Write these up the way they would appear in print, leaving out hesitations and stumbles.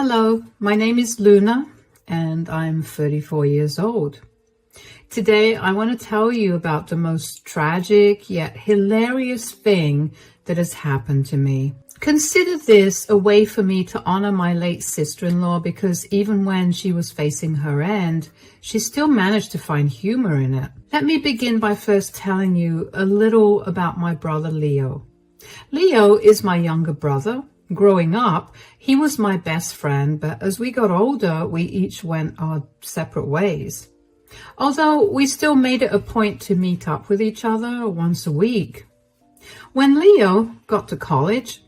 Hello, my name is Luna and I'm 34 years old. Today I want to tell you about the most tragic yet hilarious thing that has happened to me. Consider this a way for me to honor my late sister-in-law because even when she was facing her end, she still managed to find humor in it. Let me begin by first telling you a little about my brother Leo. Leo is my younger brother. Growing up, he was my best friend, but as we got older, we each went our separate ways. Although we still made it a point to meet up with each other once a week. When Leo got to college,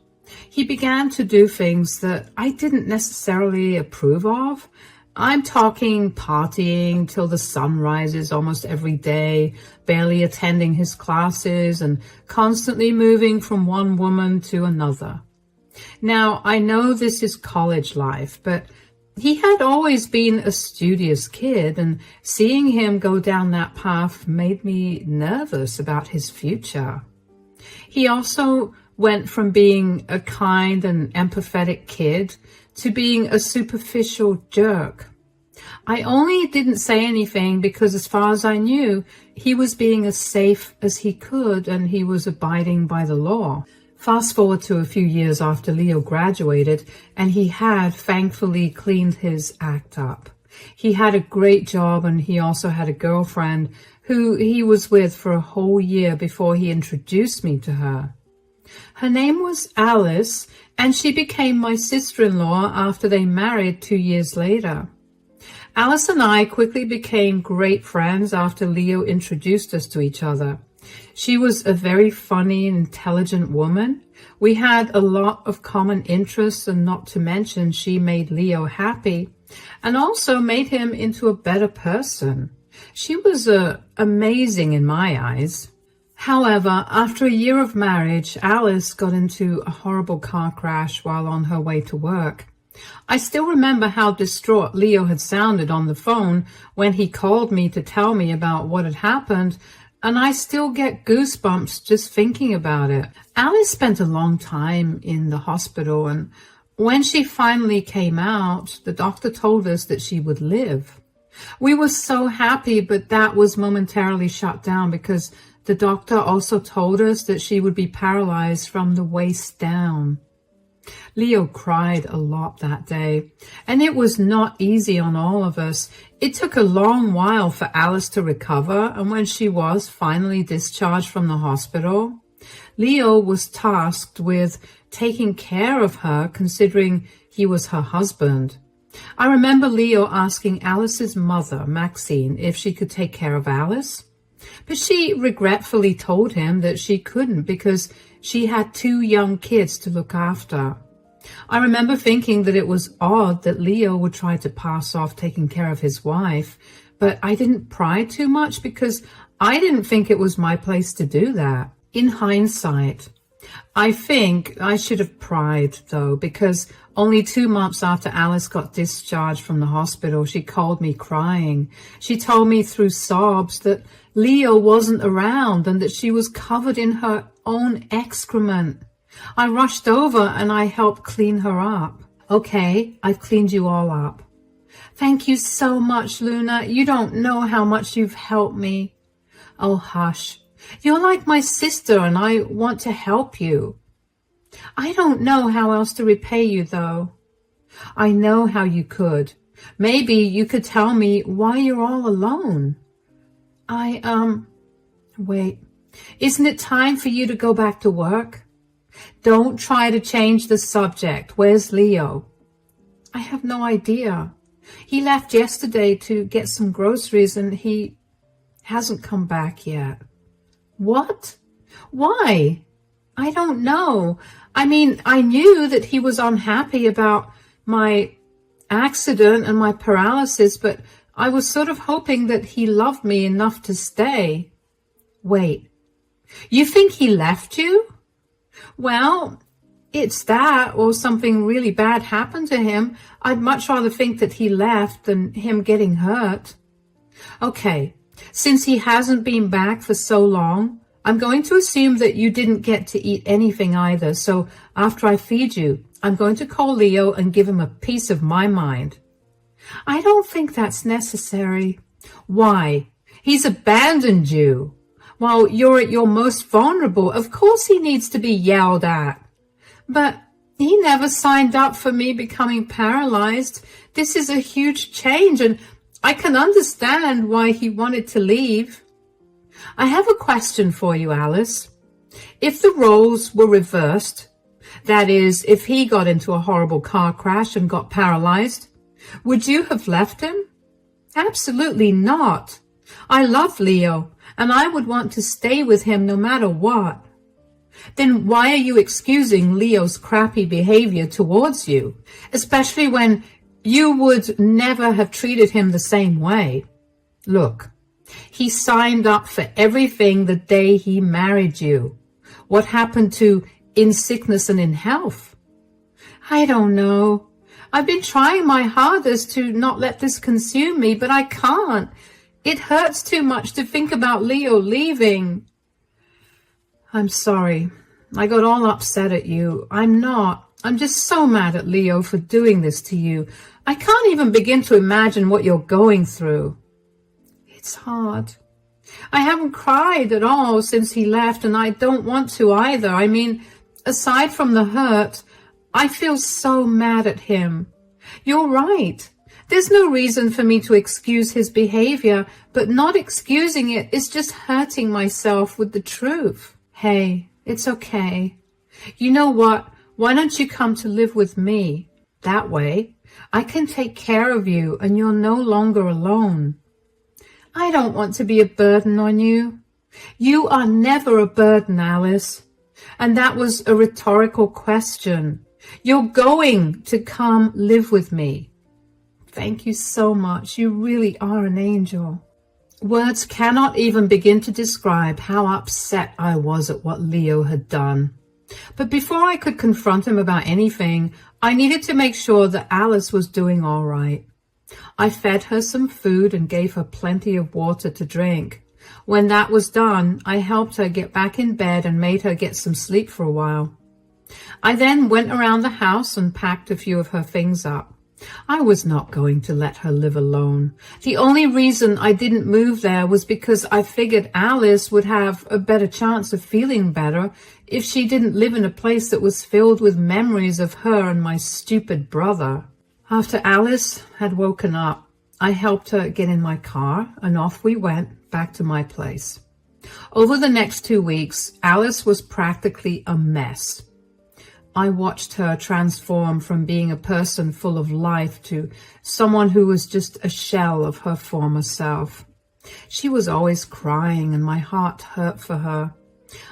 he began to do things that I didn't necessarily approve of. I'm talking partying till the sun rises almost every day, barely attending his classes, and constantly moving from one woman to another. Now, I know this is college life, but he had always been a studious kid, and seeing him go down that path made me nervous about his future. He also went from being a kind and empathetic kid to being a superficial jerk. I only didn't say anything because as far as I knew, he was being as safe as he could and he was abiding by the law. Fast forward to a few years after Leo graduated, and he had thankfully cleaned his act up. He had a great job, and he also had a girlfriend who he was with for a whole year before he introduced me to her. Her name was Alice, and she became my sister-in-law after they married 2 years later. Alice and I quickly became great friends after Leo introduced us to each other. She was a very funny and intelligent woman. We had a lot of common interests, and not to mention she made Leo happy and also made him into a better person. She was amazing in my eyes. However, after a year of marriage, Alice got into a horrible car crash while on her way to work. I still remember how distraught Leo had sounded on the phone when he called me to tell me about what had happened, and I still get goosebumps just thinking about it. Alice spent a long time in the hospital, and when she finally came out, the doctor told us that she would live. We were so happy, but that was momentarily shut down because the doctor also told us that she would be paralyzed from the waist down. Leo cried a lot that day, and it was not easy on all of us. It took a long while for Alice to recover, and when she was finally discharged from the hospital, Leo was tasked with taking care of her, considering he was her husband. I remember Leo asking Alice's mother, Maxine, if she could take care of Alice, but she regretfully told him that she couldn't because she had 2 young kids to look after. I remember thinking that it was odd that Leo would try to pass off taking care of his wife, but I didn't pry too much because I didn't think it was my place to do that. In hindsight, I think I should have pried, though, because only 2 months after Alice got discharged from the hospital, she called me crying. She told me through sobs that Leo wasn't around and that she was covered in her own excrement. I rushed over and I helped clean her up. Okay, I've cleaned you all up. Thank you so much, Luna. You don't know how much you've helped me. Oh, hush. You're like my sister and I want to help you. I don't know how else to repay you, though. I know how you could. Maybe you could tell me why you're all alone. Wait. Isn't it time for you to go back to work? Don't try to change the subject. Where's Leo? I have no idea. He left yesterday to get some groceries and he hasn't come back yet. What? Why? I don't know. I mean, I knew that he was unhappy about my accident and my paralysis, but I was sort of hoping that he loved me enough to stay. Wait, you think he left you? Well, it's that or something really bad happened to him. I'd much rather think that he left than him getting hurt. Okay, since he hasn't been back for so long, I'm going to assume that you didn't get to eat anything either. So after I feed you, I'm going to call Leo and give him a piece of my mind. I don't think that's necessary. Why? He's abandoned you. While you're at your most vulnerable, of course he needs to be yelled at. But he never signed up for me becoming paralyzed. This is a huge change, and I can understand why he wanted to leave. I have a question for you, Alice. If the roles were reversed, that is, if he got into a horrible car crash and got paralyzed, would you have left him? Absolutely not. I love Leo, and I would want to stay with him no matter what. Then why are you excusing Leo's crappy behavior towards you, especially when you would never have treated him the same way? Look, he signed up for everything the day he married you. What happened to in sickness and in health? I don't know. I've been trying my hardest to not let this consume me, but I can't. It hurts too much to think about Leo leaving. I'm sorry. I got all upset at you. I'm not. I'm just so mad at Leo for doing this to you. I can't even begin to imagine what you're going through. It's hard. I haven't cried at all since he left, and I don't want to either. I mean, aside from the hurt, I feel so mad at him. You're right. There's no reason for me to excuse his behavior, but not excusing it is just hurting myself with the truth. Hey, it's okay. You know what? Why don't you come to live with me? That way, I can take care of you and you're no longer alone. I don't want to be a burden on you. You are never a burden, Alice. And that was a rhetorical question. You're going to come live with me. Thank you so much. You really are an angel. Words cannot even begin to describe how upset I was at what Leo had done. But before I could confront him about anything, I needed to make sure that Alice was doing all right. I fed her some food and gave her plenty of water to drink. When that was done, I helped her get back in bed and made her get some sleep for a while. I then went around the house and packed a few of her things up. I was not going to let her live alone. The only reason I didn't move there was because I figured Alice would have a better chance of feeling better if she didn't live in a place that was filled with memories of her and my stupid brother. After Alice had woken up, I helped her get in my car and off we went back to my place. Over the next 2 weeks, Alice was practically a mess. I watched her transform from being a person full of life to someone who was just a shell of her former self. She was always crying and my heart hurt for her.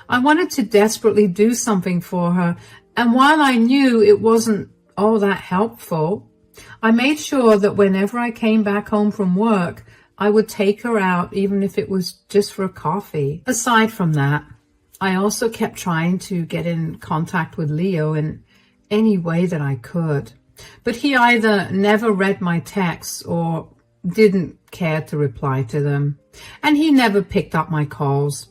I wanted to desperately do something for her, and while I knew it wasn't all that helpful, I made sure that whenever I came back home from work, I would take her out, even if it was just for a coffee. Aside from that, I also kept trying to get in contact with Leo in any way that I could. But he either never read my texts or didn't care to reply to them. And he never picked up my calls.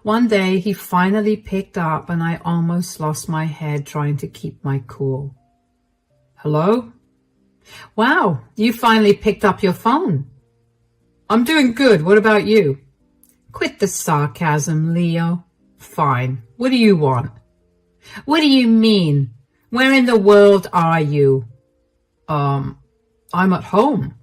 One day he finally picked up and I almost lost my head trying to keep my cool. Hello? Wow, you finally picked up your phone. I'm doing good. What about you? Quit the sarcasm, Leo. Fine. What do you want? What do you mean? Where in the world are you? I'm at home.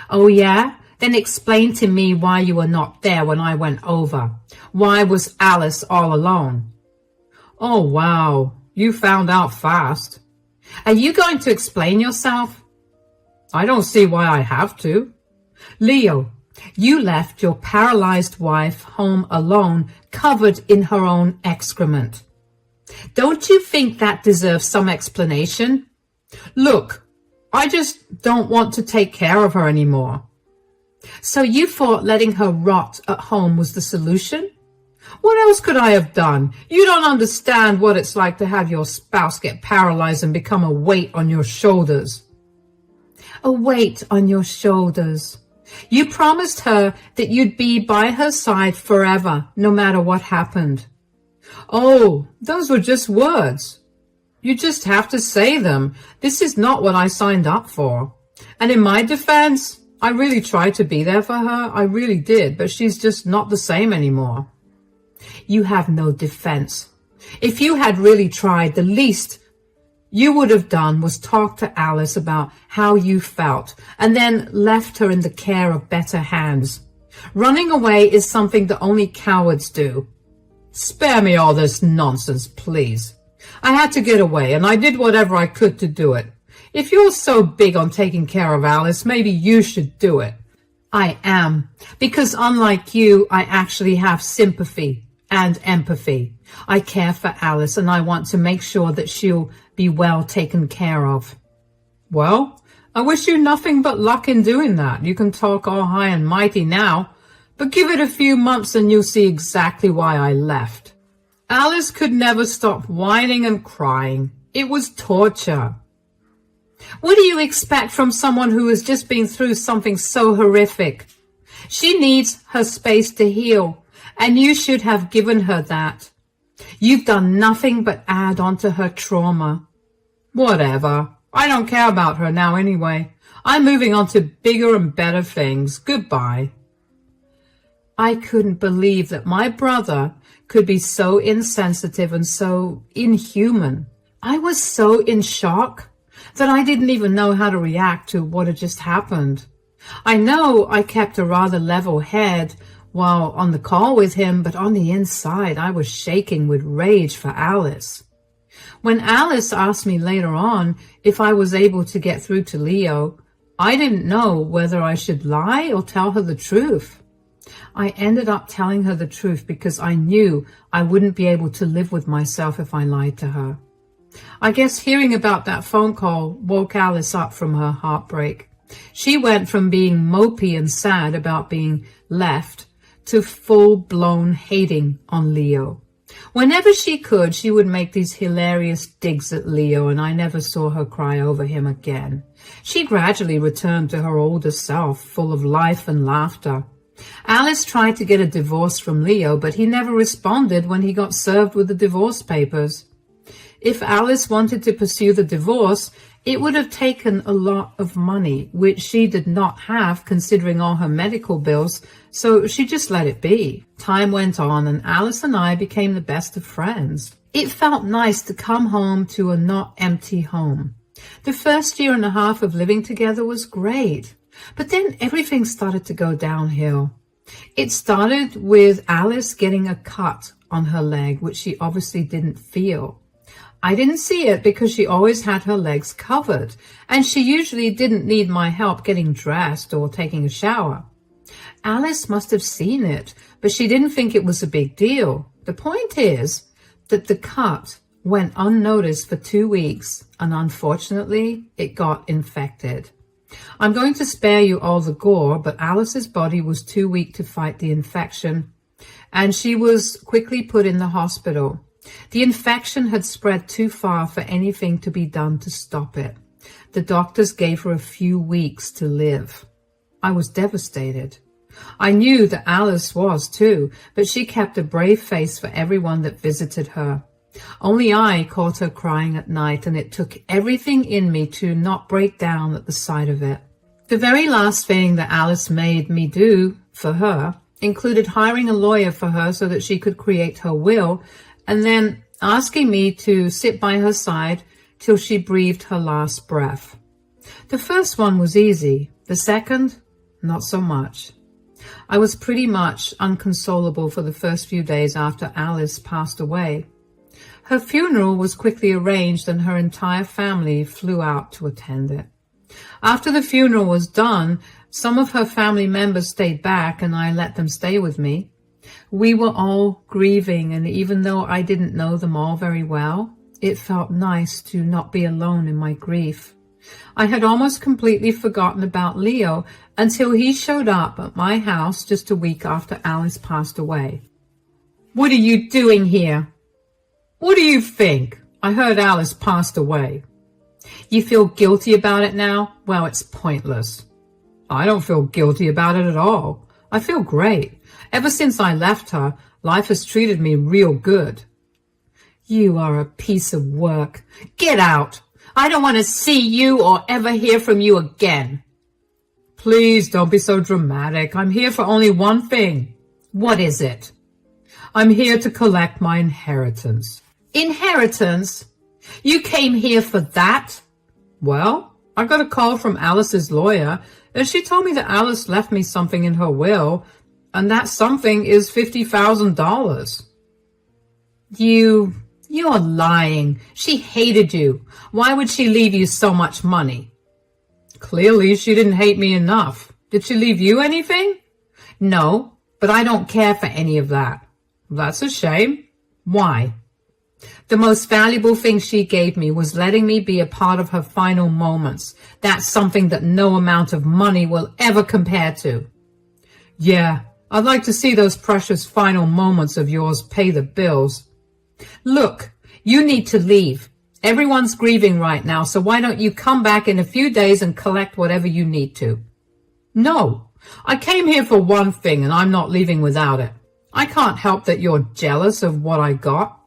Oh, yeah? Then explain to me why you were not there when I went over. Why was Alice all alone? Oh, wow. You found out fast. Are you going to explain yourself? I don't see why I have to. Leo, you left your paralyzed wife home alone, covered in her own excrement. Don't you think that deserves some explanation? Look, I just don't want to take care of her anymore. So you thought letting her rot at home was the solution? What else could I have done? You don't understand what it's like to have your spouse get paralyzed and become a weight on your shoulders. A weight on your shoulders. You promised her that you'd be by her side forever, no matter what happened. Oh, those were just words. You just have to say them. This is not what I signed up for. And in my defense, I really tried to be there for her. I really did, but she's just not the same anymore. You have no defense. If you had really tried, the least you would have done was talk to Alice about how you felt and then left her in the care of better hands. Running away is something that only cowards do. Spare me all this nonsense, please. I had to get away, and I did whatever I could to do it. If you're so big on taking care of Alice, maybe you should do it. I am, because unlike you, I actually have sympathy and empathy. I care for Alice, and I want to make sure that she'll be well taken care of. Well, I wish you nothing but luck in doing that. You can talk all high and mighty now, but give it a few months and you'll see exactly why I left. Alice could never stop whining and crying. It was torture. What do you expect from someone who has just been through something so horrific? She needs her space to heal, and you should have given her that. You've done nothing but add on to her trauma. Whatever. I don't care about her now anyway. I'm moving on to bigger and better things. Goodbye. I couldn't believe that my brother could be so insensitive and so inhuman. I was so in shock that I didn't even know how to react to what had just happened. I know I kept a rather level head while on the call with him, but on the inside I was shaking with rage for Alice. When Alice asked me later on if I was able to get through to Leo, I didn't know whether I should lie or tell her the truth. I ended up telling her the truth because I knew I wouldn't be able to live with myself if I lied to her. I guess hearing about that phone call woke Alice up from her heartbreak. She went from being mopey and sad about being left to full-blown hating on Leo. Whenever she could, she would make these hilarious digs at Leo, and I never saw her cry over him again. She gradually returned to her older self, full of life and laughter. Alice tried to get a divorce from Leo, but he never responded when he got served with the divorce papers. If Alice wanted to pursue the divorce, it would have taken a lot of money, which she did not have considering all her medical bills, so she just let it be. Time went on and Alice and I became the best of friends. It felt nice to come home to a not empty home. The first year and a half of living together was great, but then everything started to go downhill. It started with Alice getting a cut on her leg, which she obviously didn't feel. I didn't see it because she always had her legs covered, and she usually didn't need my help getting dressed or taking a shower. Alice must have seen it, but she didn't think it was a big deal. The point is that the cut went unnoticed for 2 weeks, and unfortunately, it got infected. I'm going to spare you all the gore, but Alice's body was too weak to fight the infection, and she was quickly put in the hospital. The infection had spread too far for anything to be done to stop it. The doctors gave her a few weeks to live. I was devastated. I knew that Alice was too, but she kept a brave face for everyone that visited her. Only I caught her crying at night, and it took everything in me to not break down at the sight of it. The very last thing that Alice made me do for her included hiring a lawyer for her so that she could create her will, and then asking me to sit by her side till she breathed her last breath. The first one was easy. The second, not so much. I was pretty much inconsolable for the first few days after Alice passed away. Her funeral was quickly arranged and her entire family flew out to attend it. After the funeral was done, some of her family members stayed back and I let them stay with me. We were all grieving, and even though I didn't know them all very well, it felt nice to not be alone in my grief. I had almost completely forgotten about Leo until he showed up at my house just a week after Alice passed away. "What are you doing here? What do you think? I heard Alice passed away. You feel guilty about it now? Well, it's pointless." "I don't feel guilty about it at all. I feel great. Ever since I left her, life has treated me real good." You are a piece of work. Get out. I don't want to see you or ever hear from you again. Please don't be so dramatic. I'm here for only one thing. What is it? I'm here to collect my inheritance. Inheritance? You came here for that? Well, I got a call from Alice's lawyer, and she told me that Alice left me something in her will, and that something is $50,000. You're lying. She hated you. Why would she leave you so much money? Clearly, she didn't hate me enough. Did she leave you anything? No, but I don't care for any of that. That's a shame. Why? The most valuable thing she gave me was letting me be a part of her final moments. That's something that no amount of money will ever compare to. Yeah, I'd like to see those precious final moments of yours pay the bills. Look, you need to leave. Everyone's grieving right now, so why don't you come back in a few days and collect whatever you need to? No, I came here for one thing and I'm not leaving without it. I can't help that you're jealous of what I got.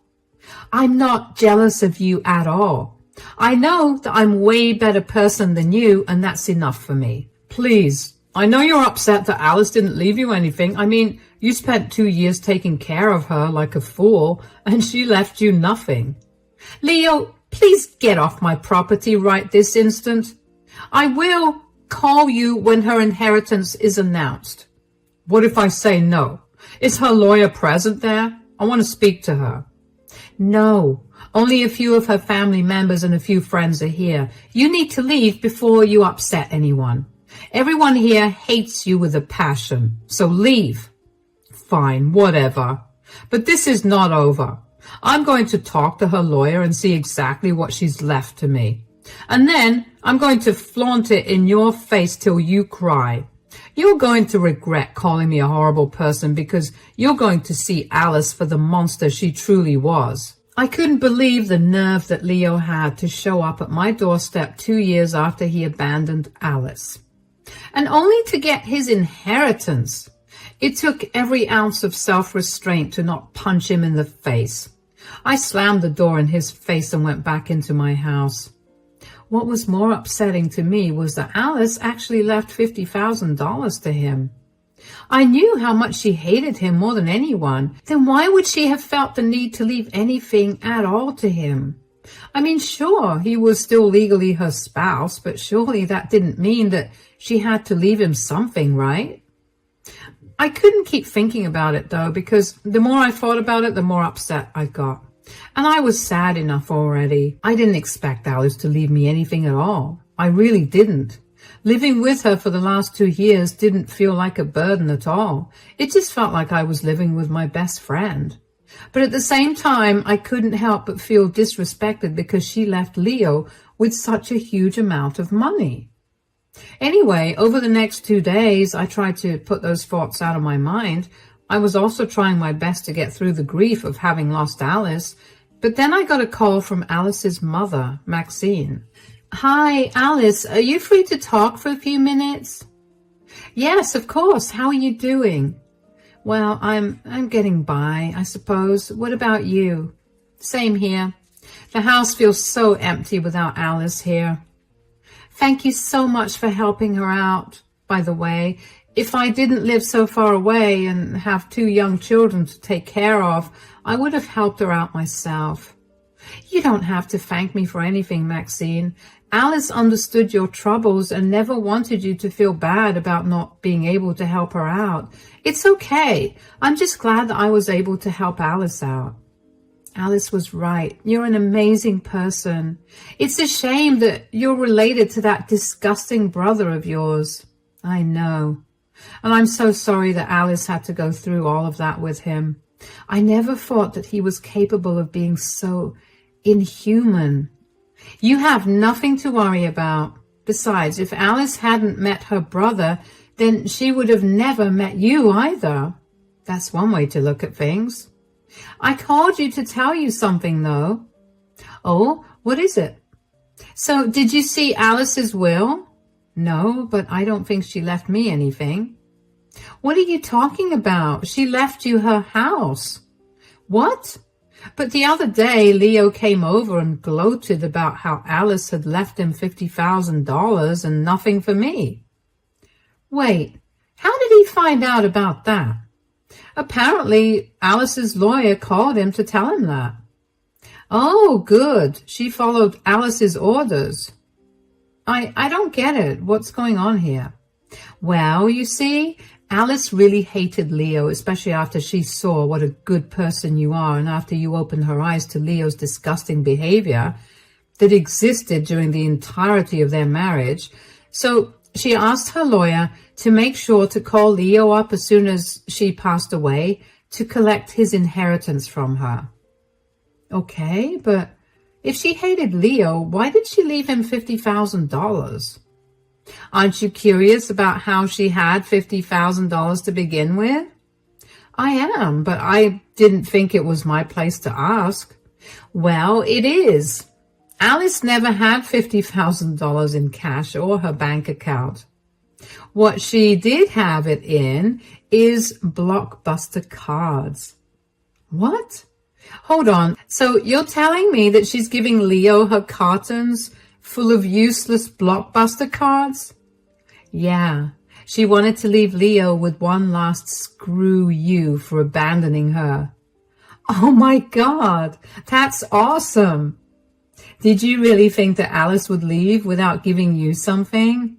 I'm not jealous of you at all. I know that I'm a way better person than you, and that's enough for me. Please, I know you're upset that Alice didn't leave you anything. I mean, you spent 2 years taking care of her like a fool, and she left you nothing. Leo, please get off my property right this instant. I will call you when her inheritance is announced. What if I say no? Is her lawyer present there? I want to speak to her. No, only a few of her family members and a few friends are here. You need to leave before you upset anyone. Everyone here hates you with a passion, so leave. Fine, whatever. But this is not over. I'm going to talk to her lawyer and see exactly what she's left to me. And then I'm going to flaunt it in your face till you cry. You're going to regret calling me a horrible person because you're going to see Alice for the monster she truly was. I couldn't believe the nerve that Leo had to show up at my doorstep 2 years after he abandoned Alice. And only to get his inheritance. It took every ounce of self-restraint to not punch him in the face. I slammed the door in his face and went back into my house. What was more upsetting to me was that Alice actually left $50,000 to him. I knew how much she hated him more than anyone. Then why would she have felt the need to leave anything at all to him? I mean, sure, he was still legally her spouse, but surely that didn't mean that she had to leave him something, right? I couldn't keep thinking about it, though, because the more I thought about it, the more upset I got. And I was sad enough already. I didn't expect Alice to leave me anything at all. I really didn't. Living with her for the last 2 years didn't feel like a burden at all. It just felt like I was living with my best friend. But at the same time, I couldn't help but feel disrespected because she left Leo with such a huge amount of money. Anyway, over the next 2 days, I tried to put those thoughts out of my mind. I was also trying my best to get through the grief of having lost Alice, but then I got a call from Alice's mother, Maxine. Hi, Alice, are you free to talk for a few minutes? Yes, of course. How are you doing? Well, I'm getting by, I suppose. What about you? Same here. The house feels so empty without Alice here. Thank you so much for helping her out, by the way. If I didn't live so far away and have 2 young children to take care of, I would have helped her out myself. You don't have to thank me for anything, Maxine. Alice understood your troubles and never wanted you to feel bad about not being able to help her out. It's okay. I'm just glad that I was able to help Alice out. Alice was right. You're an amazing person. It's a shame that you're related to that disgusting brother of yours. I know. And I'm so sorry that Alice had to go through all of that with him. I never thought that he was capable of being so inhuman. You have nothing to worry about. Besides, if Alice hadn't met her brother, then she would have never met you either. That's one way to look at things. I called you to tell you something, though. Oh, what is it? So, did you see Alice's will? No, but I don't think she left me anything. What are you talking about? She left you her house. What? But the other day, Leo came over and gloated about how Alice had left him $50,000 and nothing for me. Wait, how did he find out about that? Apparently, Alice's lawyer called him to tell him that. Oh, good. She followed Alice's orders. I don't get it. What's going on here? Well, you see, Alice really hated Leo, especially after she saw what a good person you are and after you opened her eyes to Leo's disgusting behavior that existed during the entirety of their marriage. So she asked her lawyer to make sure to call Leo up as soon as she passed away to collect his inheritance from her. Okay, but if she hated Leo, why did she leave him $50,000? Aren't you curious about how she had $50,000 to begin with? I am, but I didn't think it was my place to ask. Well, it is. Alice never had $50,000 in cash or her bank account. What she did have it in is Blockbuster cards. What? Hold on. So you're telling me that she's giving Leo her cartons full of useless Blockbuster cards? Yeah, she wanted to leave Leo with one last screw you for abandoning her. Oh my God, that's awesome. Did you really think that Alice would leave without giving you something?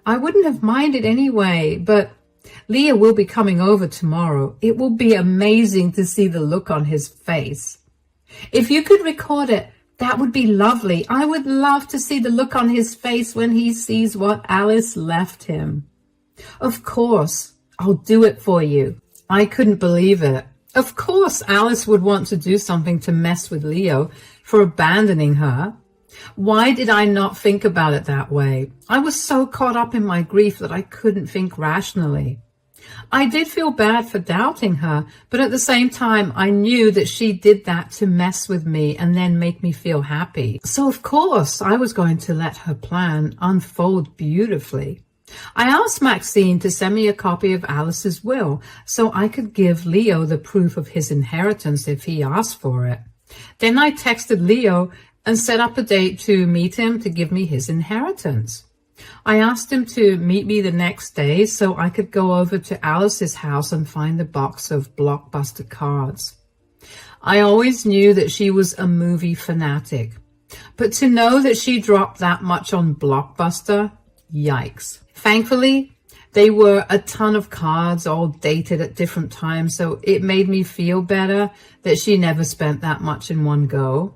I wouldn't have minded anyway, but Leo will be coming over tomorrow. It will be amazing to see the look on his face. If you could record it, that would be lovely. I would love to see the look on his face when he sees what Alice left him. Of course, I'll do it for you. I couldn't believe it. Of course, Alice would want to do something to mess with Leo for abandoning her. Why did I not think about it that way? I was so caught up in my grief that I couldn't think rationally. I did feel bad for doubting her, but at the same time, I knew that she did that to mess with me and then make me feel happy. So of course, I was going to let her plan unfold beautifully. I asked Maxine to send me a copy of Alice's will so I could give Leo the proof of his inheritance if he asked for it. Then I texted Leo and set up a date to meet him to give me his inheritance. I asked him to meet me the next day so I could go over to Alice's house and find the box of Blockbuster cards. I always knew that she was a movie fanatic, but to know that she dropped that much on Blockbuster, yikes. Thankfully, they were a ton of cards all dated at different times, so it made me feel better that she never spent that much in one go.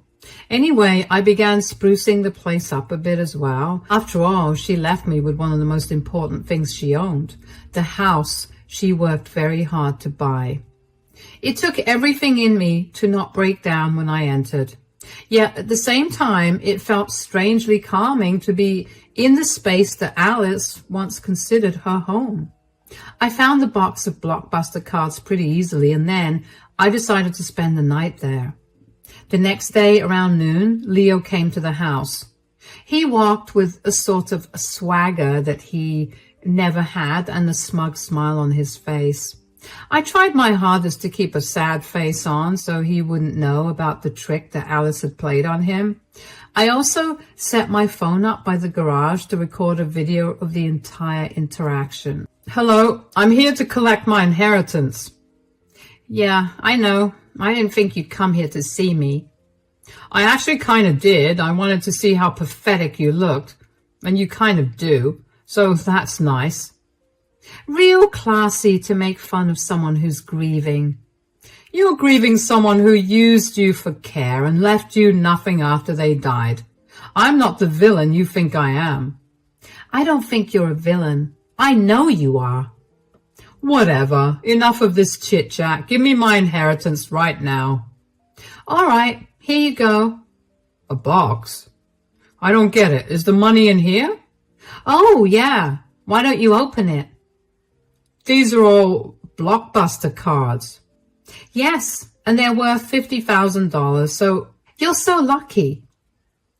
Anyway, I began sprucing the place up a bit as well. After all, she left me with one of the most important things she owned, the house she worked very hard to buy. It took everything in me to not break down when I entered. Yet at the same time, it felt strangely calming to be in the space that Alice once considered her home. I found the box of Blockbuster cards pretty easily, and then I decided to spend the night there. The next day around noon, Leo came to the house. He walked with a sort of a swagger that he never had and a smug smile on his face. I tried my hardest to keep a sad face on so he wouldn't know about the trick that Alice had played on him. I also set my phone up by the garage to record a video of the entire interaction. Hello, I'm here to collect my inheritance. Yeah, I know. I didn't think you'd come here to see me. I actually kind of did. I wanted to see how pathetic you looked. And you kind of do. So that's nice. Real classy to make fun of someone who's grieving. You're grieving someone who used you for care and left you nothing after they died. I'm not the villain you think I am. I don't think you're a villain. I know you are. Whatever. Enough of this chit-chat. Give me my inheritance right now. All right. Here you go. A box? I don't get it. Is the money in here? Oh, yeah. Why don't you open it? These are all Blockbuster cards. Yes, and they're worth $50,000, so you're so lucky.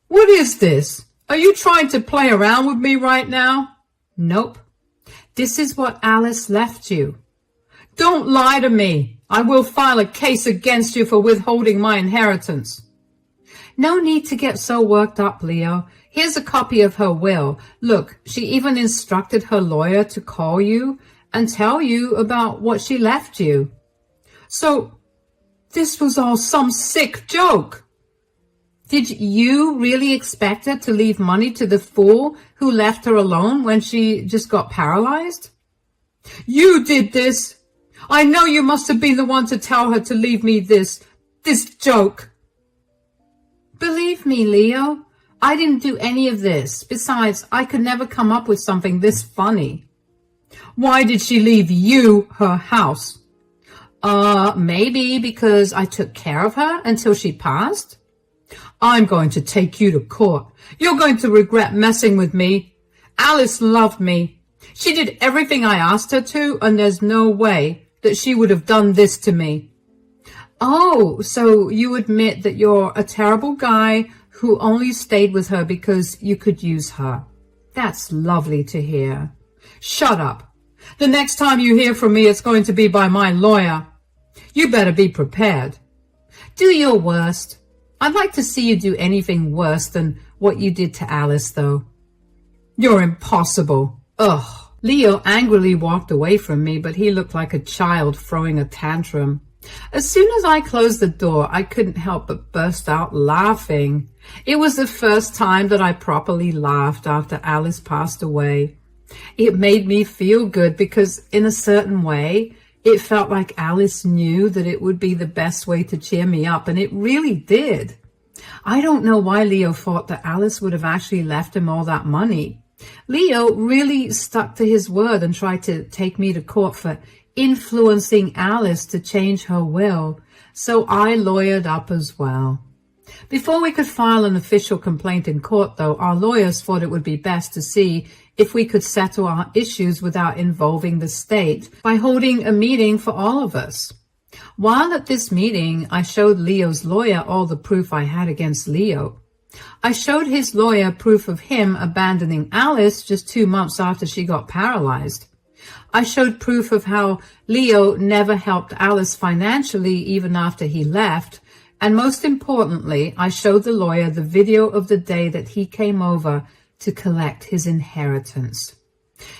What is this? Are you trying to play around with me right now? Nope. This is what Alice left you. Don't lie to me. I will file a case against you for withholding my inheritance. No need to get so worked up, Leo. Here's a copy of her will. Look, she even instructed her lawyer to call you and tell you about what she left you. So, this was all some sick joke. Did you really expect her to leave money to the fool who left her alone when she just got paralyzed? You did this. I know you must have been the one to tell her to leave me this joke. Believe me, Leo, I didn't do any of this. Besides, I could never come up with something this funny. Why did she leave you her house? Maybe because I took care of her until she passed. I'm going to take you to court. You're going to regret messing with me. Alice loved me. She did everything I asked her to, and there's no way that she would have done this to me. Oh, so you admit that you're a terrible guy who only stayed with her because you could use her. That's lovely to hear. Shut up. The next time you hear from me, it's going to be by my lawyer. You better be prepared. Do your worst. I'd like to see you do anything worse than what you did to Alice, though. You're impossible. Ugh. Leo angrily walked away from me, but he looked like a child throwing a tantrum. As soon as I closed the door, I couldn't help but burst out laughing. It was the first time that I properly laughed after Alice passed away. It made me feel good because, in a certain way, it felt like Alice knew that it would be the best way to cheer me up, and it really did. I don't know why Leo thought that Alice would have actually left him all that money. Leo really stuck to his word and tried to take me to court for influencing Alice to change her will, so I lawyered up as well. Before we could file an official complaint in court, though, our lawyers thought it would be best to see if we could settle our issues without involving the state by holding a meeting for all of us. While at this meeting, I showed Leo's lawyer all the proof I had against Leo. I showed his lawyer proof of him abandoning Alice just 2 months after she got paralyzed. I showed proof of how Leo never helped Alice financially even after he left. And most importantly, I showed the lawyer the video of the day that he came over to collect his inheritance.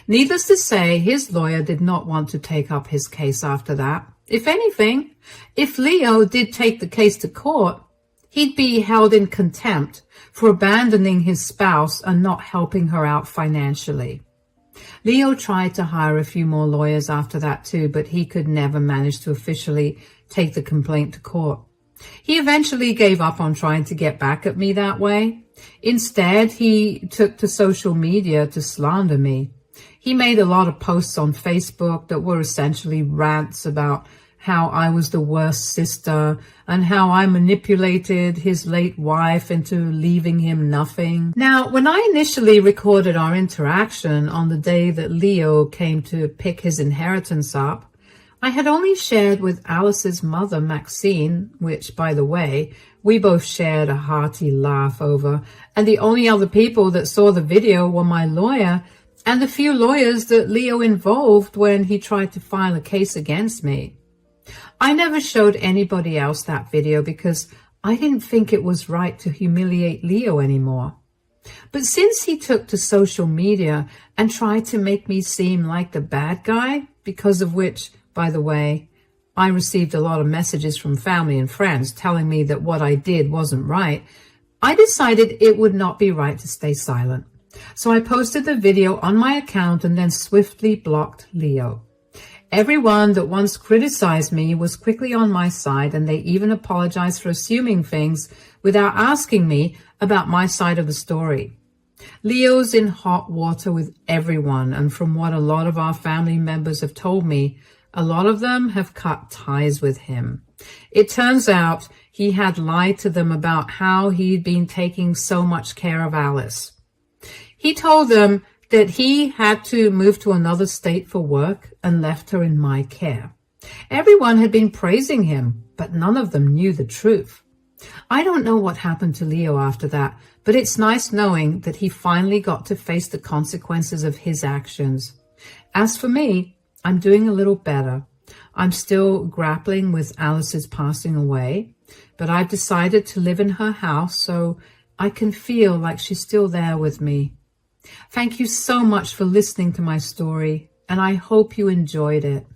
Needless to say, his lawyer did not want to take up his case after that. If anything, if Leo did take the case to court, he'd be held in contempt for abandoning his spouse and not helping her out financially. Leo tried to hire a few more lawyers after that too, but he could never manage to officially take the complaint to court. He eventually gave up on trying to get back at me that way. Instead, he took to social media to slander me. He made a lot of posts on Facebook that were essentially rants about how I was the worst sister and how I manipulated his late wife into leaving him nothing. Now, when I initially recorded our interaction on the day that Leo came to pick his inheritance up, I had only shared with Alice's mother, Maxine, which, by the way, we both shared a hearty laugh over, and the only other people that saw the video were my lawyer and the few lawyers that Leo involved when he tried to file a case against me. I never showed anybody else that video because I didn't think it was right to humiliate Leo anymore. But since he took to social media and tried to make me seem like the bad guy, because of which, by the way, I received a lot of messages from family and friends telling me that what I did wasn't right, I decided it would not be right to stay silent. So I posted the video on my account and then swiftly blocked Leo. Everyone that once criticized me was quickly on my side, and they even apologized for assuming things without asking me about my side of the story. Leo's in hot water with everyone, and from what a lot of our family members have told me, a lot of them have cut ties with him. It turns out he had lied to them about how he'd been taking so much care of Alice. He told them that he had to move to another state for work and left her in my care. Everyone had been praising him, but none of them knew the truth. I don't know what happened to Leo after that, but it's nice knowing that he finally got to face the consequences of his actions. As for me, I'm doing a little better. I'm still grappling with Alice's passing away, but I've decided to live in her house so I can feel like she's still there with me. Thank you so much for listening to my story, and I hope you enjoyed it.